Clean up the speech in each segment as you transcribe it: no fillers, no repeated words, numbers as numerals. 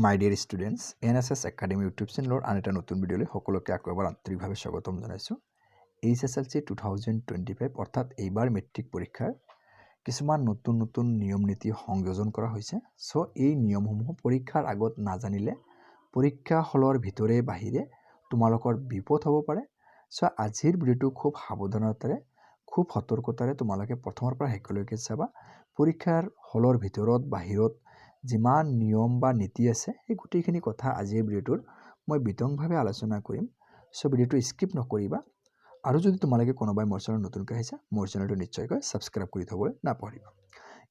মাই dear students NSS academy YouTube চেনেলৰ আন এটা নতুন ভিডিঅ'লৈ সকলোকে আকৌ এবাৰ আন্তৰিকভাৱে স্বাগতম জনাইছোঁ। HSLC 2025 অৰ্থাৎ এইবাৰ মেট্ৰিক পৰীক্ষাৰ কিছুমান নতুন নিয়ম নীতি সংযোজন কৰা হৈছে। চ' এই নিয়মসমূহ পৰীক্ষাৰ আগত নাজানিলে পৰীক্ষা হলৰ ভিতৰে বাহিৰে তোমালোকৰ বিপদ হ'ব পাৰে। চ' আজিৰ ভিডিঅ'টো খুব সাৱধানতাৰে খুব সতৰ্কতাৰে তোমালোকে প্ৰথমৰ পৰা শেষলৈকে চাবা। পৰীক্ষাৰ হলৰ ভিতৰত বাহিৰত যিমান নিয়ম বা নীতি আছে এই গোটেইখিনি কথা আজিৰ ভিডিঅ'টোৰ মই বিতংভাৱে আলোচনা কৰিম। চ' ভিডিঅ'টো স্কিপ নকৰিবা আৰু যদি তোমালোকে কোনোবাই মোৰ চেনেল নতুনকৈ আহিছা মোৰ চেনেলটো নিশ্চয়কৈ ছাবস্ক্ৰাইব কৰি থ'বলৈ নাপাহৰিবা।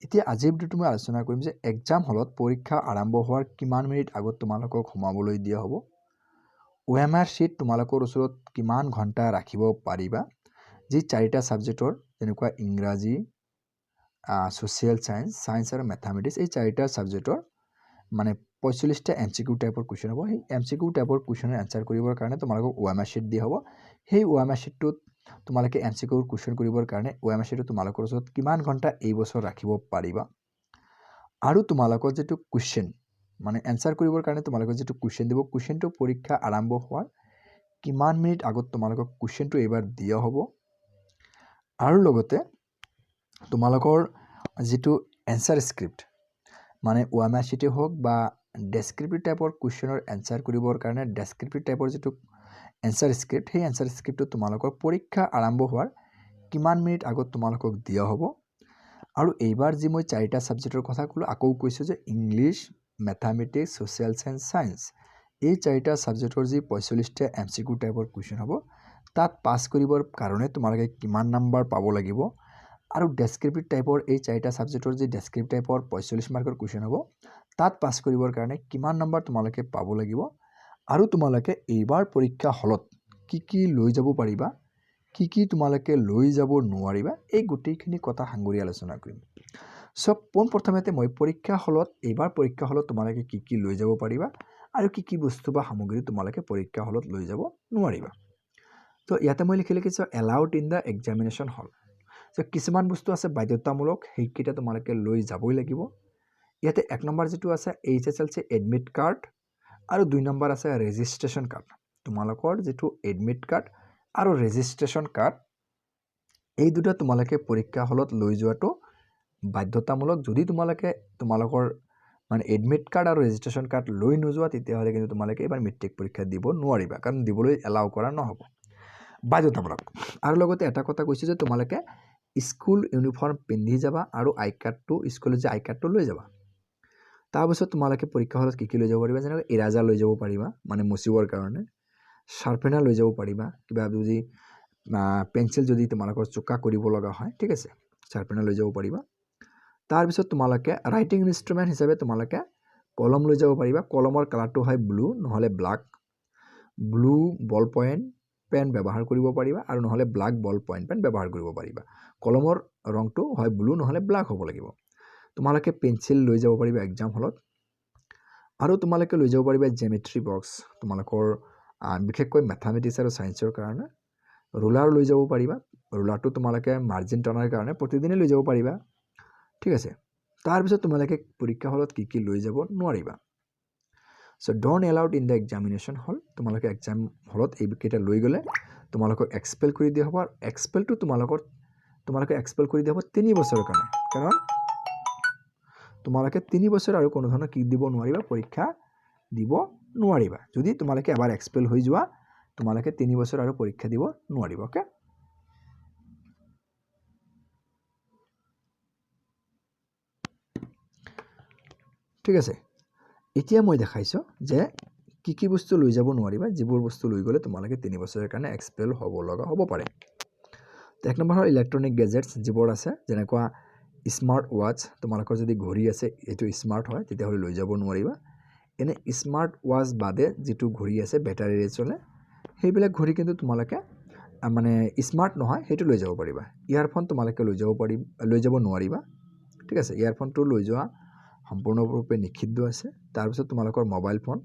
এতিয়া আজিৰ ভিডিঅ'টো মই আলোচনা কৰিম যে এক্সাম হলত পৰীক্ষা আৰম্ভ হোৱাৰ কিমান মিনিট আগত তোমালোকক সোমাবলৈ দিয়া হ'ব, OMR শ্বীট তোমালোকৰ ওচৰত কিমান ঘণ্টা ৰাখিব পাৰিবা, যি চাৰিটা ছাবজেক্টৰ যেনেকুৱা ইংৰাজী, ছ'চিয়েল ছায়েন্স আৰু মেথামেটিক্স এই চাৰিটা ছাবজেক্টৰ মানে 45টা MCQ টাইপৰ কুৱেশ্যন হ'ব। সেই MCQ টাইপৰ কুৱেশ্যনৰ এনচাৰ কৰিবৰ কাৰণে তোমালোকক OMR শ্বীট দিয়া হ'ব। সেই OMR শ্বীটটোত তোমালোকে MCQ কুৱেশ্যন কৰিবৰ কাৰণে OMR শ্বীটটো তোমালোকৰ ওচৰত কিমান ঘণ্টা এই বছৰ ৰাখিব পাৰিবা, আৰু তোমালোকৰ যিটো কুৱেশ্যন মানে এনচাৰ কৰিবৰ কাৰণে তোমালোকৰ যিটো কুৱেশ্যন দিব, কুৱেশ্যনটো পৰীক্ষা আৰম্ভ হোৱাৰ কিমান মিনিট আগত তোমালোকক কুৱেশ্যনটো এইবাৰ দিয়া হ'ব, আৰু লগতে তোমালোকৰ যিটো এনচাৰ স্ক্ৰিপ্ট মানে OMR শ্বীটে হওক বা ডেছক্ৰিপটিভ টাইপৰ কুৱেশ্যনৰ এনচাৰ কৰিবৰ কাৰণে ডেছক্ৰিপটিভ টাইপৰ যিটো এনচাৰ স্ক্ৰিপ্ট সেই এনচাৰ স্ক্ৰিপ্টটো তোমালোকৰ পৰীক্ষা আৰম্ভ হোৱাৰ কিমান মিনিট আগত তোমালোকক দিয়া হ'ব। আৰু এইবাৰ যি মই চাৰিটা ছাবজেক্টৰ কথা ক'লোঁ আকৌ কৈছোঁ যে ইংলিছ, মেথামেটিক্স, ছ'চিয়েল ছায়েন্স এই চাৰিটা ছাবজেক্টৰ যি 45টা MCQ টাইপৰ কুৱেশ্যন হ'ব তাত পাছ কৰিবৰ কাৰণে তোমালোকে কিমান নাম্বাৰ পাব লাগিব, আৰু ডেছক্ৰিপটিভ টাইপৰ এই চাৰিটা ছাবজেক্টৰ যি ডেছক্ৰিপটিভ টাইপৰ 45 মাৰ্কৰ কুৱেশ্যন হ'ব তাত পাছ কৰিবৰ কাৰণে কিমান নম্বৰ তোমালোকে পাব লাগিব, আৰু তোমালোকে এইবাৰ পৰীক্ষা হলত কি লৈ যাব পাৰিবা, কি তোমালোকে লৈ যাব নোৱাৰিবা, এই গোটেইখিনি কথা সাঙুৰি আলোচনা কৰিম। চ' পোনপ্ৰথমতে মই এইবাৰ পৰীক্ষা হলত তোমালোকে কি লৈ যাব পাৰিবা আৰু কি বস্তু বা সামগ্ৰী তোমালোকে পৰীক্ষা হলত লৈ যাব নোৱাৰিবা। তো ইয়াতে মই লিখিছোঁ এলাউড ইন দ্য এক্সামিনেশ্যন হল। চ' কিছুমান বস্তু আছে বাধ্যতামূলক, সেইকেইটা তোমালোকে লৈ যাবই লাগিব। ইয়াতে 1 নম্বৰ যিটো আছে HSLC এডমিট কাৰ্ড, আৰু 2 নম্বৰ আছে ৰেজিষ্ট্ৰেশ্যন কাৰ্ড। তোমালোকৰ যিটো এডমিট কাৰ্ড আৰু ৰেজিষ্ট্ৰেশ্যন কাৰ্ড এই দুটা তোমালোকে পৰীক্ষা হলত লৈ যোৱাটো বাধ্যতামূলক। যদি তোমালোকৰ মানে এডমিট কাৰ্ড আৰু ৰেজিষ্ট্ৰেশ্যন কাৰ্ড লৈ নোযোৱা তেতিয়াহ'লে কিন্তু তোমালোকে এইবাৰ মেট্ৰিক পৰীক্ষা দিব নোৱাৰিবা, কাৰণ দিবলৈ এলাউ কৰা নহ'ব, বাধ্যতামূলক। আৰু লগতে এটা কথা কৈছোঁ যে তোমালোকে স্কুল ইউনিফৰ্ম পিন্ধি যাবা আৰু স্কুলত যে আই কাৰ্ডটো লৈ যাবা। তাৰপিছত তোমালোকে পৰীক্ষা হলত কি লৈ যাব পাৰিবা, যেনেকৈ ইৰাজাৰ লৈ যাব পাৰিবা মানে মুচিবৰ কাৰণে, শ্বাৰ্পেনাৰ লৈ যাব পাৰিবা, কিবা যদি পেঞ্চিল যদি তোমালোকৰ চোকা কৰিব লগা হয়, ঠিক আছে, শ্বাৰ্পেনাৰ লৈ যাব পাৰিবা। তাৰপিছত তোমালোকে ৰাইটিং ইনষ্ট্ৰুমেণ্ট হিচাপে তোমালোকে কলম লৈ যাব পাৰিবা। কলমৰ কালাৰটো হয় ব্লু নহ'লে black. Blue ball point pen ব্যৱহাৰ কৰিব পাৰিবা আৰু নহ'লে ব্লাক বল পইণ্ট পেন ব্যৱহাৰ কৰিব পাৰিবা। কলমৰ ৰংটো হয় ব্লু নহ'লে ব্লাক হ'ব লাগিব। তোমালোকে পেঞ্চিল লৈ যাব পাৰিবা এক্সাম হলত, আৰু তোমালোকে লৈ যাব পাৰিবা জেমেট্ৰি বক্স তোমালোকৰ বিশেষকৈ মেথামেটিক্স আৰু ছায়েন্সৰ কাৰণে। ৰুলাৰ লৈ যাব পাৰিবা, ৰুলাৰটো তোমালোকে মাৰ্জিন টনাৰ কাৰণে প্ৰতিদিনে লৈ যাব পাৰিবা, ঠিক আছে। তাৰপিছত তোমালোকে পৰীক্ষা হলত কি লৈ যাব নোৱাৰিবা। So' don't allowed in the examination hall. তোমালোকে এক্সাম হলত এইকেইটা লৈ গ'লে তোমালোকক এক্সপেল কৰি দিয়া হ'ব, আৰু এক্সপেলটো তোমালোকে এক্সপেল কৰি দিয়া হ'ব 3 বছৰৰ কাৰণে, কাৰণ তোমালোকে 3 বছৰ আৰু কোনো ধৰণৰ দিব নোৱাৰিবা, পৰীক্ষা দিব নোৱাৰিবা। যদি তোমালোকে এবাৰ এক্সপেল হৈ যোৱা তোমালোকে 3 বছৰ আৰু পৰীক্ষা দিব নোৱাৰিবা। অ'কে, ঠিক আছে। এতিয়া মই দেখাইছোঁ যে কি বস্তু লৈ যাব নোৱাৰিবা, যিবোৰ বস্তু লৈ গ'লে তোমালোকে 3 বছৰৰ কাৰণে এক্সপেল হ'ব পাৰে। 1 নম্বৰ হ'ল ইলেক্ট্ৰনিক গেজেটছ, যিবোৰ আছে যেনেকুৱা স্মাৰ্ট ৱাটচ। তোমালোকৰ যদি ঘড়ী আছে এইটো স্মাৰ্ট হয় তেতিয়াহ'লে লৈ যাব নোৱাৰিবা। এনে স্মাৰ্ট ৱাটচ বাদে যিটো ঘড়ী আছে বেটাৰীৰে চলে সেইবিলাক ঘড়ী কিন্তু তোমালোকে মানে স্মাৰ্ট নহয় সেইটো লৈ যাব পাৰিবা। ইয়াৰফোন তোমালোকে লৈ যাব নোৱাৰিবা, ঠিক আছে। ইয়াৰফোনটো লৈ যোৱা সম্পূৰ্ণৰূপে নিষিদ্ধ আছে। তাৰপিছত তোমালোকৰ মোবাইল ফোন,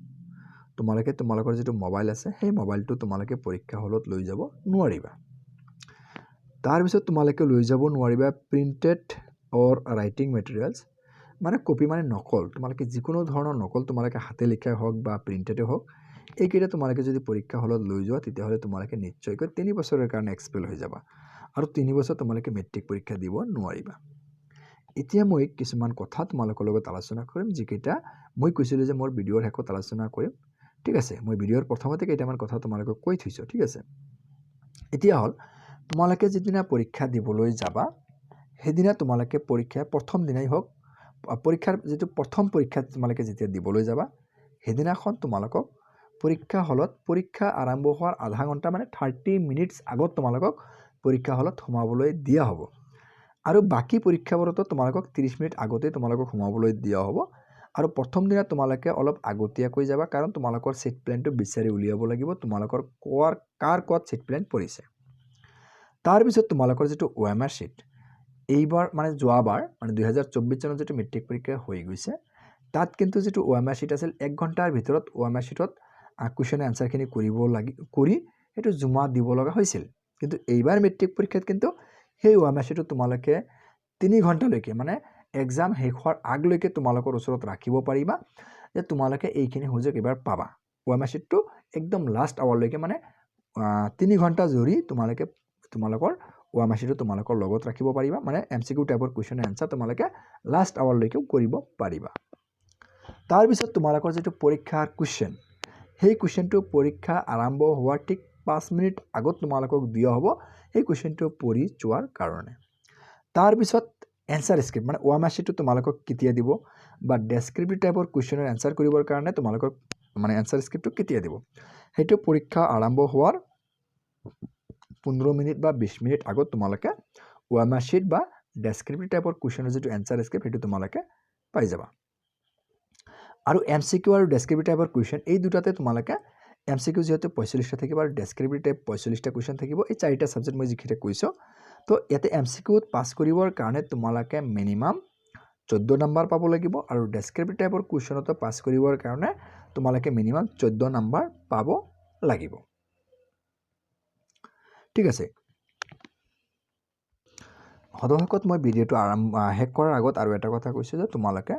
তোমালোকৰ যিটো মোবাইল আছে সেই মোবাইলটো তোমালোকে পৰীক্ষা হলত লৈ যাব নোৱাৰিবা। তাৰপিছত তোমালোকে লৈ যাব নোৱাৰিবা প্ৰিণ্টেড অৰ ৰাইটিং মেটেৰিয়েলছ, মানে কপি মানে নকল তোমালোকে যিকোনো ধৰণৰ নকল তোমালোকে হাতে লিখাই হওক বা প্ৰিণ্টেডে হওক এইকেইটা তোমালোকে যদি পৰীক্ষা হলত লৈ যোৱা তেতিয়াহ'লে তোমালোকে নিশ্চয়কৈ 3 বছৰৰ কাৰণে এক্সপেল হৈ যাবা আৰু 3 বছৰ তোমালোকে মেট্ৰিক পৰীক্ষা দিব নোৱাৰিবা এতিয়া মই কিছুমান কথা তোমালোকৰ লগত আলোচনা কৰিম যিকেইটা মই কৈছিলোঁ যে মোৰ ভিডিঅ'ৰ শেষত আলোচনা কৰিম ঠিক আছে মই ভিডিঅ'ৰ প্ৰথমতে কেইটামান কথা তোমালোকক কৈ থৈছোঁ ঠিক আছে এতিয়া হ'ল তোমালোকে যিদিনা পৰীক্ষা দিবলৈ যাবা সেইদিনা তোমালোকে পৰীক্ষা প্ৰথম দিনাই হওক পৰীক্ষাৰ যিটো প্ৰথম পৰীক্ষা তোমালোকে যেতিয়া দিবলৈ যাবা সেইদিনাখন তোমালোকক পৰীক্ষা হলত পৰীক্ষা আৰম্ভ হোৱাৰ আধা ঘণ্টা মানে 30 মিনিটছ আগত তোমালোকক পৰীক্ষা হলত সোমাবলৈ দিয়া হ'ব আৰু বাকি পৰীক্ষাবোৰতো তোমালোকক 30 মিনিট আগতে তোমালোকক সোমাবলৈ দিয়া হ'ব আৰু প্ৰথম দিনা তোমালোকে অলপ আগতীয়াকৈ যাবা কাৰণ তোমালোকৰ সিট প্লেনটো বিচাৰি উলিয়াব লাগিব তোমালোকৰ কাৰ ক'ত সিট প্লেন পৰিছে তাৰ পিছত তোমালোকৰ যেটো OMR sheet এইবাৰ মানে যোৱাবাৰ মানে 2024 চনত যেটো মেট্ৰিক পৰীক্ষা হৈ গৈছে তাত কিন্তু যেটো OMR sheet আছিল 1 ঘণ্টাৰ ভিতৰত OMR sheetত কোৱেশ্চন আনসাৰ খিনি কৰি এটো জমা দিব লগা হৈছিল কিন্তু এইবাৰ মেট্ৰিক পৰীক্ষাত কিন্তু সেই OMR sheetটো তোমালোকে 3 ঘণ্টালৈকে মানে এক্সাম শেষ হোৱাৰ আগলৈকে তোমালোকৰ ওচৰত ৰাখিব পাৰিবা যে তোমালোকে এইখিনি সুযোগ এবাৰ পাবা OMR sheetটো একদম লাষ্ট আৱাৰলৈকে মানে 3 ঘণ্টা জৰি তোমালোকৰ OMR sheetটো তোমালোকৰ লগত ৰাখিব পাৰিবা মানে MCQ টাইপৰ কোৱেশ্চন আনসাৰ তোমালোকে লাষ্ট আৱাৰলৈকে কৰিব পাৰিবা তাৰ পিছত তোমালোকৰ যেটো পৰীক্ষাৰ কোৱেশ্চন সেই কোৱেশ্চনটো পৰীক্ষা আৰম্ভ হোৱাৰ ঠিক 5 মিনিট আগত তোমালোকক দিয়া হ'ব এই কোৱেশ্চনটো পঢ়ি যোৱাৰ কাৰণে তাৰ পিছত এনসাৰ স্ক্ৰিপ্ট মানে OMR sheetটো তোমালোকক কেতিয়া দিব বা ডেসক্ৰিপটিভ টাইপৰ কোৱেশ্চনৰ আনসাৰ কৰিবৰ কাৰণে তোমালোকৰ মানে এনসাৰ স্ক্ৰিপ্টটো কেতিয়া দিব হেতু পৰীক্ষা আৰম্ভ হোৱাৰ 15 মিনিট বা 20 মিনিট আগত তোমালোকে OMR sheet বা ডেসক্ৰিপটিভ টাইপৰ কোৱেশ্চনৰ যেটো এনসাৰ স্ক্ৰিপ্ট হেতু তোমালোকে পাই যাবা আৰু MCQ আৰু ডেসক্ৰিপটিভ টাইপৰ কোৱেশ্চন এই দুটাতে তোমালোকে MCQ যেহেতু 45টা থাকিব আৰু ডেসক্ৰিপটিভ টাইপ 45টা কোৱেশ্চন থাকিব এই চাৰিটা সাবজেক্ট মই যিকিটা কৈছো তো ইয়াতে MCQ পাস কৰিবৰ কাৰণে তোমালোকে মিনিমাম 14 নম্বৰ পাব লাগিব আৰু ডেসক্ৰিপটিভ টাইপৰ কোৱেশ্চনটো পাস কৰিবৰ কাৰণে তোমালোকে মিনিমাম 14 নম্বৰ পাব লাগিব ঠিক আছে হদহকত মই ভিডিওটো শেষ কৰাৰ আগত আৰু এটা কথা কৈছো যে তোমালোকে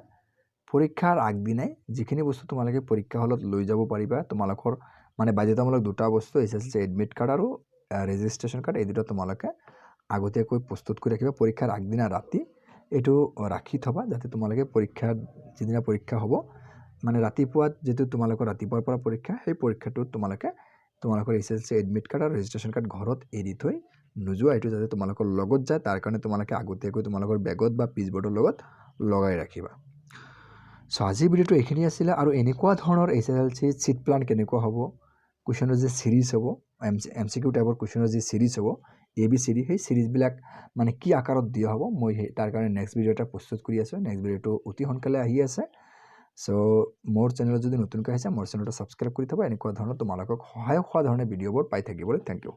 পৰীক্ষাৰ আগদিনাই যিখিনি বস্তু তোমালোকে পৰীক্ষা হলত লৈ যাব পাৰিবা তোমালোকৰ মানে বাধ্যতামূলক দুটা বস্তু SSLC এডমিট কাৰ্ড আৰু ৰেজিষ্ট্ৰেচন কাৰ্ড এই দুটা তোমালোকে আগতীয়াকৈ প্ৰস্তুত কৰি ৰাখিবা পৰীক্ষাৰ আগদিনা ৰাতি এটো ৰাখি থবা যাতে তোমালোকে পৰীক্ষাৰ যিদিনা পৰীক্ষা হ'ব মানে ৰাতিপুৱা যেটো তোমালোকৰ ৰাতিপুৱাৰ পৰা পৰীক্ষা সেই পৰীক্ষাটো তোমালোকৰ SSLC এডমিট কাৰ্ড আৰু ৰেজিষ্ট্ৰেচন কাৰ্ড ঘৰত এৰি থৈ নোযোৱা এটো যাতে তোমালোকৰ লগত যায় তাৰ কাৰণে তোমালোকে আগতীয়াকৈ তোমালোকৰ বেগত বা পিচবৰ্ডৰ লগত লগাই ৰাখিবা সো আজি ভিডিওটো এখিনি আছিল আৰু এনেকুৱা ধৰণৰ SSLC সিট প্ল্যান কেনেকুৱা হ'ব কোৱেশ্চনৰ যে সিৰিজ হ'ব MCQ টাইপৰ কোৱেশ্চনৰ যে সিৰিজ হ'ব ABCD সেই সিৰিজ বিলাক মানে কি আকাৰত দিয়া হ'ব মই তাৰ কাৰণে নেক্সট ভিডিও এটা প্ৰস্তুত কৰি আছো নেক্সট ভিডিওটো অতি সোনকালে আহি আছে সো মোৰ চেনেলত যদি নতুনকৈ আহিছে মোৰ চেনেলটো সাবস্ক্ৰাইব কৰি থবা এনেকুৱা ধৰণৰ তোমালোকক সহায় হোৱা ধৰণৰ ভিডিওবোৰ পাই থাকিবলৈ থ্যাংক ইউ